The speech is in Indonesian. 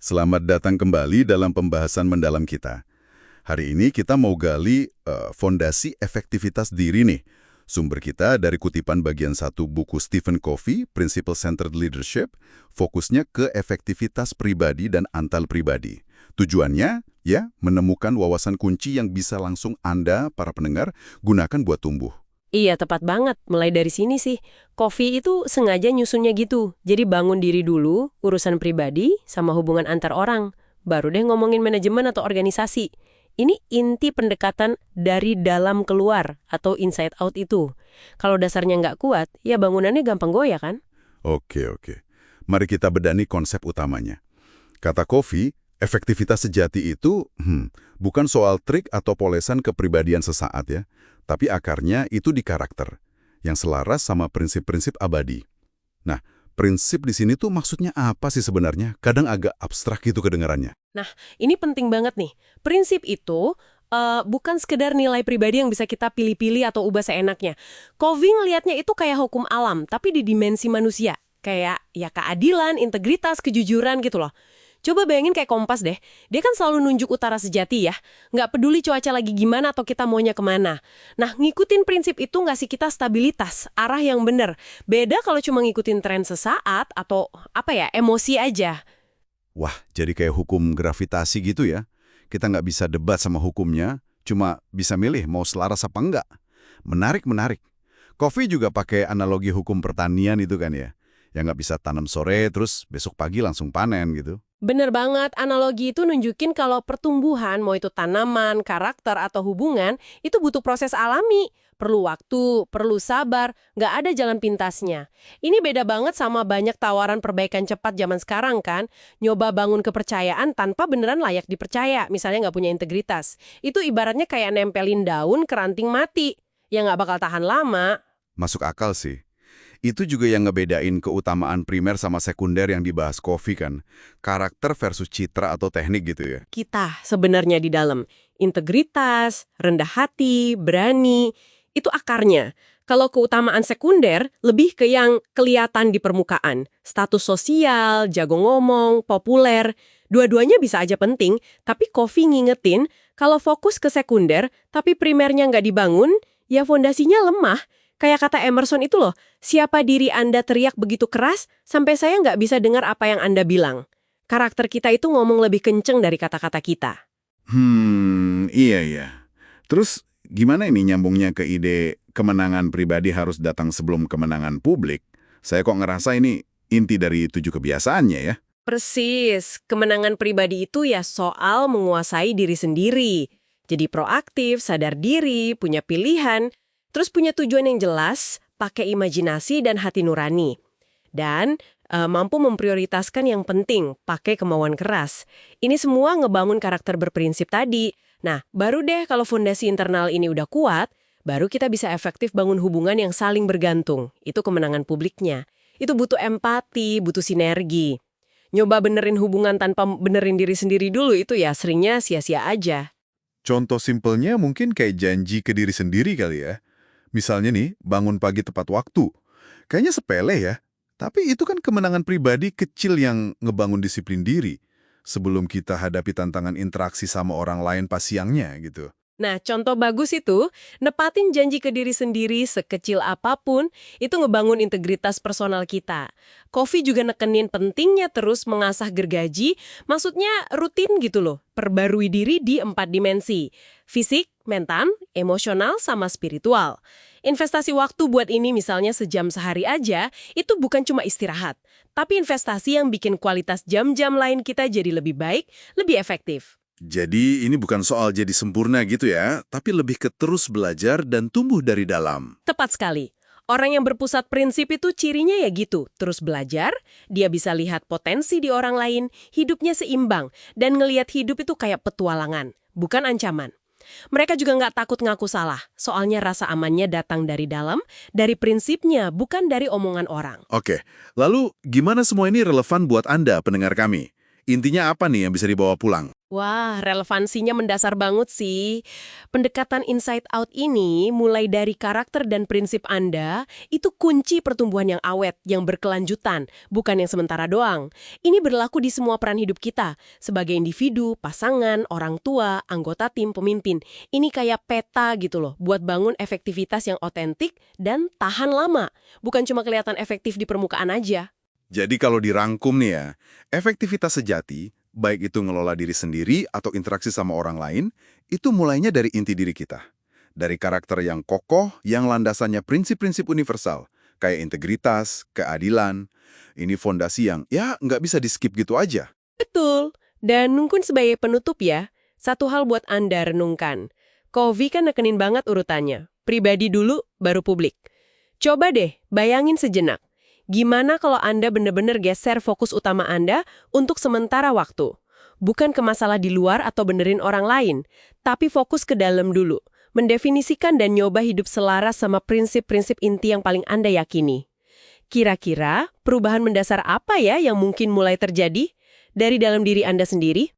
Selamat datang kembali dalam pembahasan mendalam kita. Hari ini kita mau gali fondasi efektivitas diri nih. Sumber kita dari kutipan bagian 1 buku Stephen Covey, Principle Centered Leadership, fokusnya ke efektivitas pribadi dan antar pribadi. Tujuannya, ya, menemukan wawasan kunci yang bisa langsung Anda, para pendengar, gunakan buat tumbuh. Iya, tepat banget. Mulai dari sini sih. Coffee itu sengaja nyusunnya gitu. Jadi bangun diri dulu, urusan pribadi, sama hubungan antar orang. Baru deh ngomongin manajemen atau organisasi. Ini inti pendekatan dari dalam keluar atau inside out itu. Kalau dasarnya nggak kuat, ya bangunannya gampang goyah kan? Oke. Mari kita bedani konsep utamanya. Kata Covey, efektivitas sejati itu bukan soal trik atau polesan kepribadian sesaat ya, tapi akarnya itu di karakter, yang selaras sama prinsip-prinsip abadi. Nah, prinsip di sini tuh maksudnya apa sih sebenarnya? Kadang agak abstrak gitu kedengarannya. Nah, ini penting banget nih. Prinsip itu bukan sekedar nilai pribadi yang bisa kita pilih-pilih atau ubah seenaknya. Covey ngelihatnya itu kayak hukum alam, tapi di dimensi manusia. Kayak ya keadilan, integritas, kejujuran gitu loh. Coba bayangin kayak kompas deh. Dia kan selalu nunjuk utara sejati ya. Nggak peduli cuaca lagi gimana atau kita maunya kemana. Nah, ngikutin prinsip itu ngasih kita stabilitas, arah yang bener. Beda kalau cuma ngikutin tren sesaat atau emosi aja. Wah, jadi kayak hukum gravitasi gitu ya. Kita nggak bisa debat sama hukumnya, cuma bisa milih mau selaras apa enggak. Menarik. Covey juga pakai analogi hukum pertanian itu kan ya. Yang nggak bisa tanam sore, terus besok pagi langsung panen gitu. Bener banget, analogi itu nunjukin kalau pertumbuhan, mau itu tanaman, karakter, atau hubungan, itu butuh proses alami. Perlu waktu, perlu sabar, nggak ada jalan pintasnya. Ini beda banget sama banyak tawaran perbaikan cepat zaman sekarang kan. Nyoba bangun kepercayaan tanpa beneran layak dipercaya, misalnya nggak punya integritas. Itu ibaratnya kayak nempelin daun ke ranting mati, yang nggak bakal tahan lama. Masuk akal sih. Itu juga yang ngebedain keutamaan primer sama sekunder yang dibahas Covey kan. Karakter versus citra atau teknik gitu ya. Kita sebenarnya di dalam. Integritas, rendah hati, berani, itu akarnya. Kalau keutamaan sekunder, lebih ke yang kelihatan di permukaan. Status sosial, jago ngomong, populer, dua-duanya bisa aja penting, tapi Covey ngingetin, kalau fokus ke sekunder, tapi primernya nggak dibangun, ya fondasinya lemah. Kayak kata Emerson itu loh, siapa diri Anda teriak begitu keras, sampai saya nggak bisa dengar apa yang Anda bilang. Karakter kita itu ngomong lebih kenceng dari kata-kata kita. Iya. Terus gimana ini nyambungnya ke ide kemenangan pribadi harus datang sebelum kemenangan publik? Saya kok ngerasa ini inti dari 7 kebiasaannya ya. Persis, kemenangan pribadi itu ya soal menguasai diri sendiri. Jadi proaktif, sadar diri, punya pilihan, terus punya tujuan yang jelas, pakai imajinasi dan hati nurani. Dan mampu memprioritaskan yang penting, pakai kemauan keras. Ini semua ngebangun karakter berprinsip tadi. Nah, baru deh kalau fondasi internal ini udah kuat, baru kita bisa efektif bangun hubungan yang saling bergantung. Itu kemenangan publiknya. Itu butuh empati, butuh sinergi. Nyoba benerin hubungan tanpa benerin diri sendiri dulu itu ya seringnya sia-sia aja. Contoh simpelnya mungkin kayak janji ke diri sendiri kali ya. Misalnya nih, bangun pagi tepat waktu. Kayaknya sepele ya, tapi itu kan kemenangan pribadi kecil yang ngebangun disiplin diri sebelum kita hadapi tantangan interaksi sama orang lain pas siangnya gitu. Nah, contoh bagus itu, nepatin janji ke diri sendiri sekecil apapun, itu ngebangun integritas personal kita. Covey juga nekenin pentingnya terus mengasah gergaji, maksudnya rutin gitu loh, perbarui diri di 4 dimensi. Fisik, mental, emosional, sama spiritual. Investasi waktu buat ini misalnya sejam sehari aja, itu bukan cuma istirahat, tapi investasi yang bikin kualitas jam-jam lain kita jadi lebih baik, lebih efektif. Jadi ini bukan soal jadi sempurna gitu ya, tapi lebih ke terus belajar dan tumbuh dari dalam. Tepat sekali. Orang yang berpusat prinsip itu cirinya ya gitu, terus belajar, dia bisa lihat potensi di orang lain, hidupnya seimbang, dan ngelihat hidup itu kayak petualangan, bukan ancaman. Mereka juga nggak takut ngaku salah, soalnya rasa amannya datang dari dalam, dari prinsipnya, bukan dari omongan orang. Oke, lalu gimana semua ini relevan buat Anda, pendengar kami? Intinya apa nih yang bisa dibawa pulang? Wah, relevansinya mendasar banget sih. Pendekatan inside out ini mulai dari karakter dan prinsip Anda, itu kunci pertumbuhan yang awet, yang berkelanjutan, bukan yang sementara doang. Ini berlaku di semua peran hidup kita, sebagai individu, pasangan, orang tua, anggota tim, pemimpin. Ini kayak peta gitu loh, buat bangun efektivitas yang otentik dan tahan lama. Bukan cuma kelihatan efektif di permukaan aja. Jadi kalau dirangkum nih ya, efektivitas sejati, baik itu ngelola diri sendiri atau interaksi sama orang lain, itu mulainya dari inti diri kita. Dari karakter yang kokoh, yang landasannya prinsip-prinsip universal, kayak integritas, keadilan. Ini fondasi yang ya nggak bisa di-skip gitu aja. Betul. Dan mungkin sebagai penutup ya, satu hal buat Anda renungkan. Covey kan nekenin banget urutannya. Pribadi dulu, baru publik. Coba deh, bayangin sejenak. Gimana kalau Anda bener-bener geser fokus utama Anda untuk sementara waktu? Bukan ke masalah di luar atau benerin orang lain, tapi fokus ke dalam dulu. Mendefinisikan dan nyoba hidup selaras sama prinsip-prinsip inti yang paling Anda yakini. Kira-kira perubahan mendasar apa ya yang mungkin mulai terjadi dari dalam diri Anda sendiri?